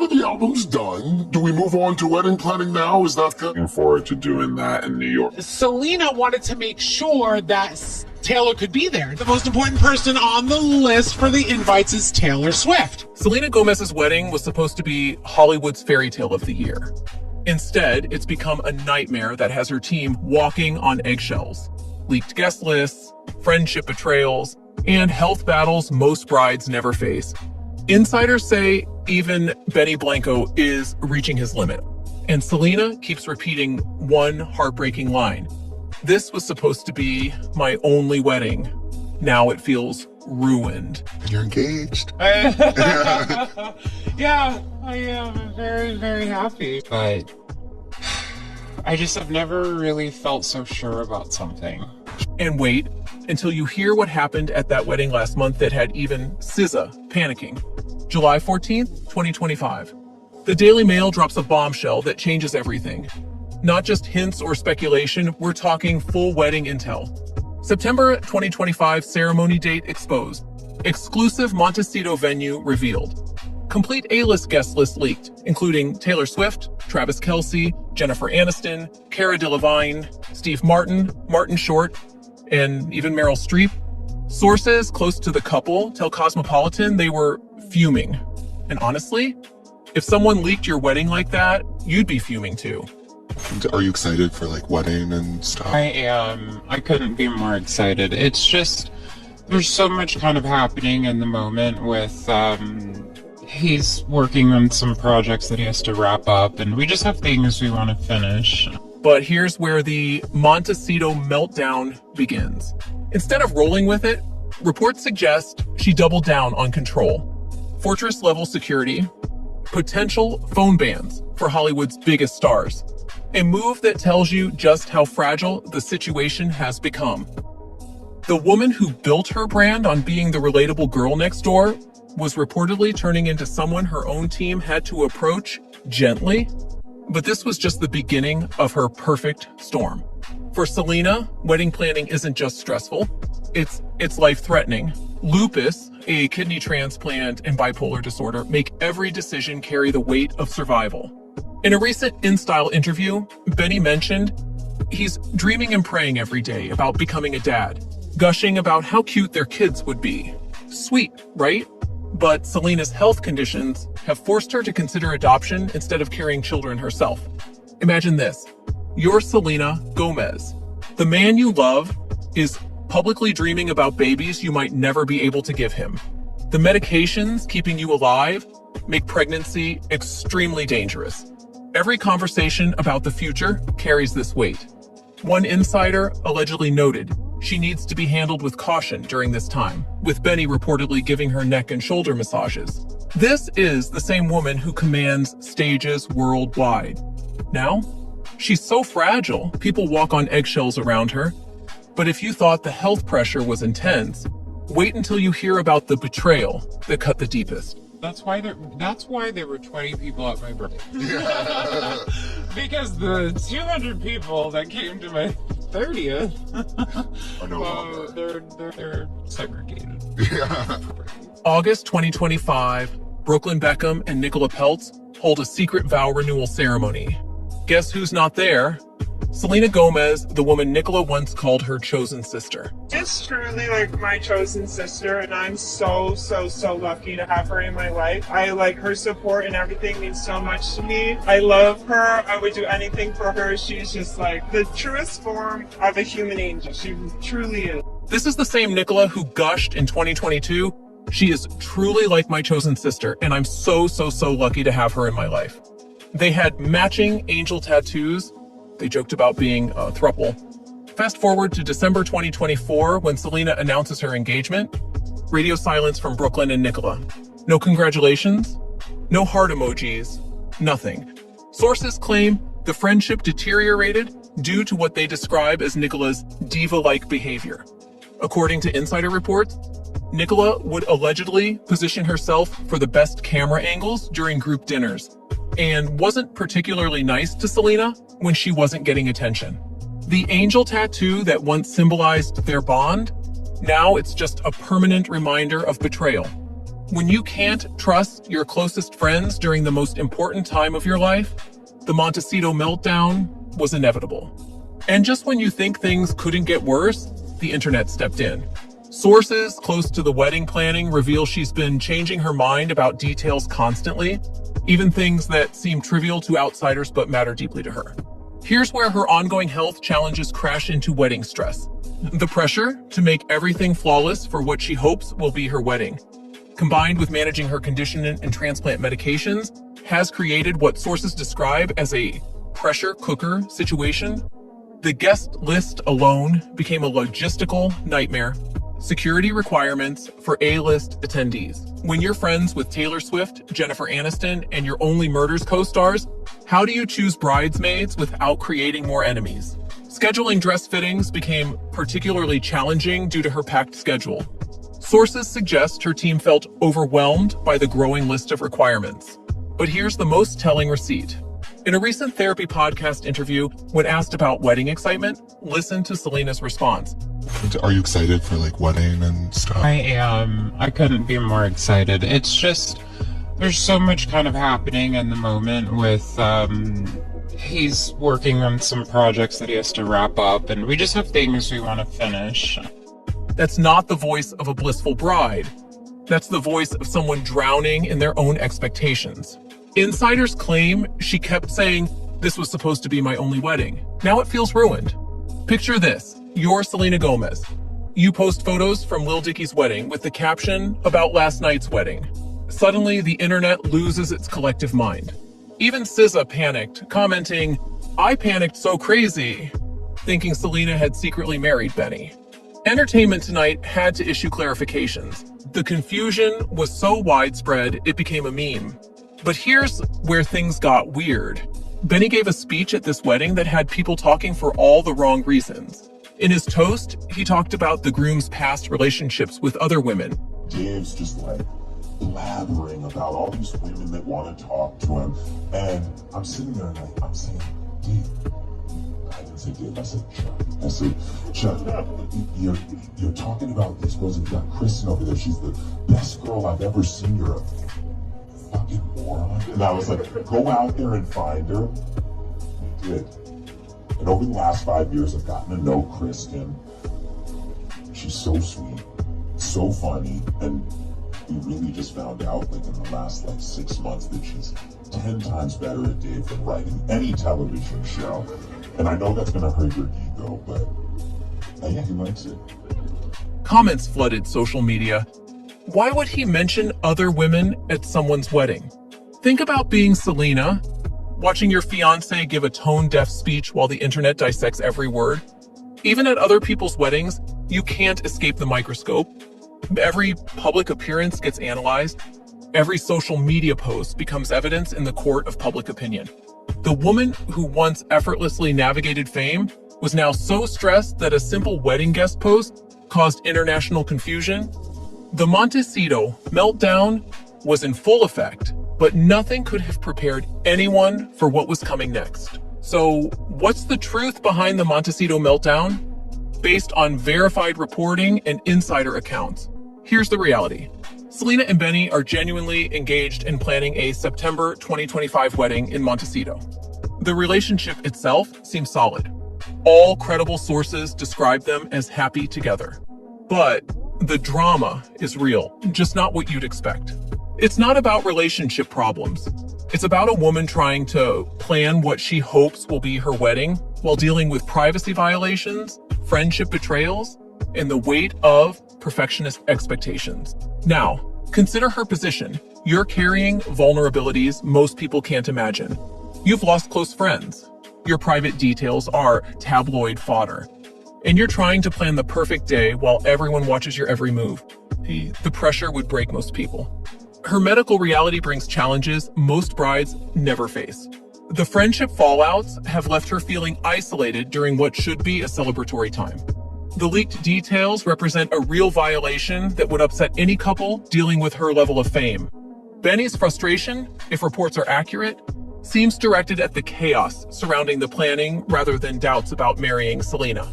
Oh, the album's done. Do we move on to wedding planning now? Is that looking forward to doing that in New York? Selena wanted to make sure that Taylor could be there. The most important person on the list for the invites is Taylor Swift. Selena Gomez's wedding was supposed to be Hollywood's fairy tale of the year. Instead, it's become a nightmare that has her team walking on eggshells. Leaked guest lists, friendship betrayals, and health battles most brides never face. Insiders say even Benny Blanco is reaching his limit. And Selena keeps repeating one heartbreaking line. This was supposed to be my only wedding. Now it feels ruined. You're engaged. Yeah, I am very, very happy. But I just have never really felt so sure about something. And wait until you hear what happened at that wedding last month that had even SZA panicking. July 14th, 2025. The Daily Mail drops a bombshell that changes everything. Not just hints or speculation, we're talking full wedding intel. September 2025 ceremony date exposed. Exclusive Montecito venue revealed. Complete A-list guest list leaked, including Taylor Swift, Travis Kelce, Jennifer Aniston, Cara Delevingne, Steve Martin, Martin Short, and even Meryl Streep. Sources close to the couple tell Cosmopolitan they were fuming. And honestly, if someone leaked your wedding like that, you'd be fuming too. Are you excited for like wedding and stuff? I am. I couldn't be more excited. It's just, there's so much kind of happening in the moment with, he's working on some projects that he has to wrap up, and we just have things we want to finish. But here's where the Montecito meltdown begins. Instead of rolling with it, reports suggest she doubled down on control. Fortress-level security, potential phone bans for Hollywood's biggest stars. A move that tells you just how fragile the situation has become. The woman who built her brand on being the relatable girl next door was reportedly turning into someone her own team had to approach gently. But this was just the beginning of her perfect storm. For Selena, wedding planning isn't just stressful, it's life-threatening. Lupus, a kidney transplant, and bipolar disorder make every decision carry the weight of survival. In a recent InStyle interview, Benny mentioned he's dreaming and praying every day about becoming a dad, gushing about how cute their kids would be. Sweet, right? But Selena's health conditions have forced her to consider adoption instead of carrying children herself. Imagine this. You're Selena Gomez. The man you love is publicly dreaming about babies you might never be able to give him. The medications keeping you alive make pregnancy extremely dangerous. Every conversation about the future carries this weight. One insider allegedly noted she needs to be handled with caution during this time, with Benny reportedly giving her neck and shoulder massages. This is the same woman who commands stages worldwide. Now, she's so fragile, people walk on eggshells around her. But if you thought the health pressure was intense, wait until you hear about the betrayal that cut the deepest. That's why there were 20 people at my birthday. Because the 200 people that came to my 30th, they're segregated. August 2025, Brooklyn Beckham and Nicola Peltz hold a secret vow renewal ceremony. Guess who's not there? Selena Gomez, the woman Nicola once called her chosen sister. It's truly like my chosen sister, and I'm so lucky to have her in my life. I like her support and everything means so much to me. I love her. I would do anything for her. She's just like the truest form of a human angel. She truly is. This is the same Nicola who gushed in 2022. She is truly like my chosen sister, and I'm so lucky to have her in my life. They had matching angel tattoos. They joked about being a throuple. Fast forward to December 2024 when Selena announces her engagement. Radio silence from Brooklyn and Nicola. No congratulations, no heart emojis, nothing. Sources claim the friendship deteriorated due to what they describe as Nicola's diva-like behavior. According to insider reports, Nicola would allegedly position herself for the best camera angles during group dinners and wasn't particularly nice to Selena when she wasn't getting attention. The angel tattoo that once symbolized their bond, now it's just a permanent reminder of betrayal. When you can't trust your closest friends during the most important time of your life, the Montecito meltdown was inevitable. And just when you think things couldn't get worse, the internet stepped in. Sources close to the wedding planning reveal she's been changing her mind about details constantly, even things that seem trivial to outsiders but matter deeply to her. Here's where her ongoing health challenges crash into wedding stress. The pressure to make everything flawless for what she hopes will be her wedding, combined with managing her condition and transplant medications, has created what sources describe as a pressure cooker situation. The guest list alone became a logistical nightmare. Security requirements for A-list attendees. When you're friends with Taylor Swift, Jennifer Aniston, and your Only Murders co-stars, how do you choose bridesmaids without creating more enemies? Scheduling dress fittings became particularly challenging due to her packed schedule. Sources suggest her team felt overwhelmed by the growing list of requirements. But here's the most telling receipt. In a recent therapy podcast interview, when asked about wedding excitement, listen to Selena's response. Are you excited for wedding and stuff? I am. I couldn't be more excited. It's just, there's so much kind of happening in the moment with, he's working on some projects that he has to wrap up, and we just have things we want to finish. That's not the voice of a blissful bride. That's the voice of someone drowning in their own expectations. Insiders claim she kept saying, "This was supposed to be my only wedding." Now it feels ruined. Picture this. You're Selena Gomez. You post photos from Lil Dicky's wedding with the caption about last night's wedding. Suddenly, the internet loses its collective mind. Even SZA panicked, commenting, "I panicked so crazy," thinking Selena had secretly married Benny. Entertainment Tonight had to issue clarifications. The confusion was so widespread, it became a meme. But here's where things got weird. Benny gave a speech at this wedding that had people talking for all the wrong reasons. In his toast, he talked about the groom's past relationships with other women. Dave's just blabbering about all these women that want to talk to him. And I'm sitting there and I'm saying, Dave, I didn't say Dave, I said Chuck. I said, Chuck, you're talking about these girls, and you got Kristen over there. She's the best girl I've ever seen. You're a fucking moron. And I was like, go out there and find her. We did. And over the last 5 years, I've gotten to know Kristen. She's so sweet, so funny, and we really just found out in the last 6 months that she's 10 times better at Dave than writing any television show. And I know that's gonna hurt your ego, but yeah, he likes it. Comments flooded social media. Why would he mention other women at someone's wedding? Think about being Selena, watching your fiancé give a tone-deaf speech while the internet dissects every word. Even at other people's weddings, you can't escape the microscope. Every public appearance gets analyzed. Every social media post becomes evidence in the court of public opinion. The woman who once effortlessly navigated fame was now so stressed that a simple wedding guest post caused international confusion. The Montecito meltdown was in full effect, but nothing could have prepared anyone for what was coming next. So, what's the truth behind the Montecito meltdown? Based on verified reporting and insider accounts. Here's the reality. Selena and Benny are genuinely engaged in planning a September 2025 wedding in Montecito. The relationship itself seems solid. All credible sources describe them as happy together. But the drama is real, just not what you'd expect. It's not about relationship problems. It's about a woman trying to plan what she hopes will be her wedding while dealing with privacy violations, friendship betrayals, and the weight of perfectionist expectations. Now, consider her position. You're carrying vulnerabilities most people can't imagine. You've lost close friends. Your private details are tabloid fodder. And you're trying to plan the perfect day while everyone watches your every move. The pressure would break most people. Her medical reality brings challenges most brides never face. The friendship fallouts have left her feeling isolated during what should be a celebratory time. The leaked details represent a real violation that would upset any couple dealing with her level of fame. Benny's frustration, if reports are accurate, seems directed at the chaos surrounding the planning rather than doubts about marrying Selena.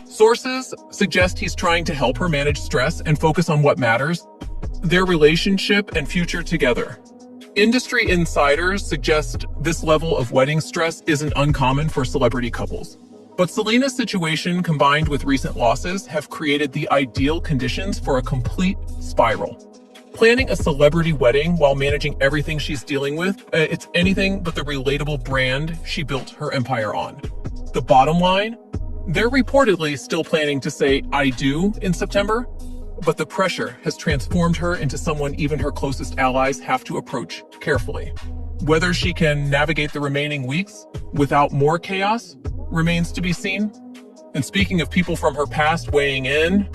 Sources suggest he's trying to help her manage stress and focus on what matters. their relationship and future together. Industry insiders suggest this level of wedding stress isn't uncommon for celebrity couples. But Selena's situation, combined with recent losses, have created the ideal conditions for a complete spiral. Planning a celebrity wedding while managing everything she's dealing with, it's anything but the relatable brand she built her empire on. The bottom line, they're reportedly still planning to say "I do" in September, but the pressure has transformed her into someone even her closest allies have to approach carefully. Whether she can navigate the remaining weeks without more chaos remains to be seen. And speaking of people from her past weighing in,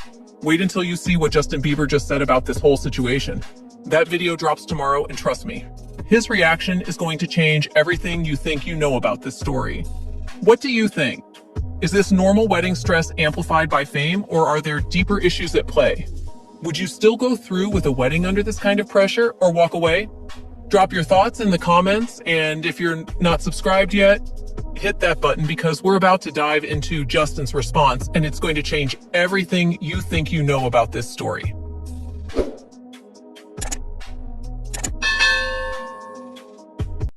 wait until you see what Justin Bieber just said about this whole situation. That video drops tomorrow, and trust me, his reaction is going to change everything you think you know about this story. What do you think? Is this normal wedding stress amplified by fame, or are there deeper issues at play? Would you still go through with a wedding under this kind of pressure, or walk away? Drop your thoughts in the comments, and if you're not subscribed yet, hit that button because we're about to dive into Justin's response, and it's going to change everything you think you know about this story.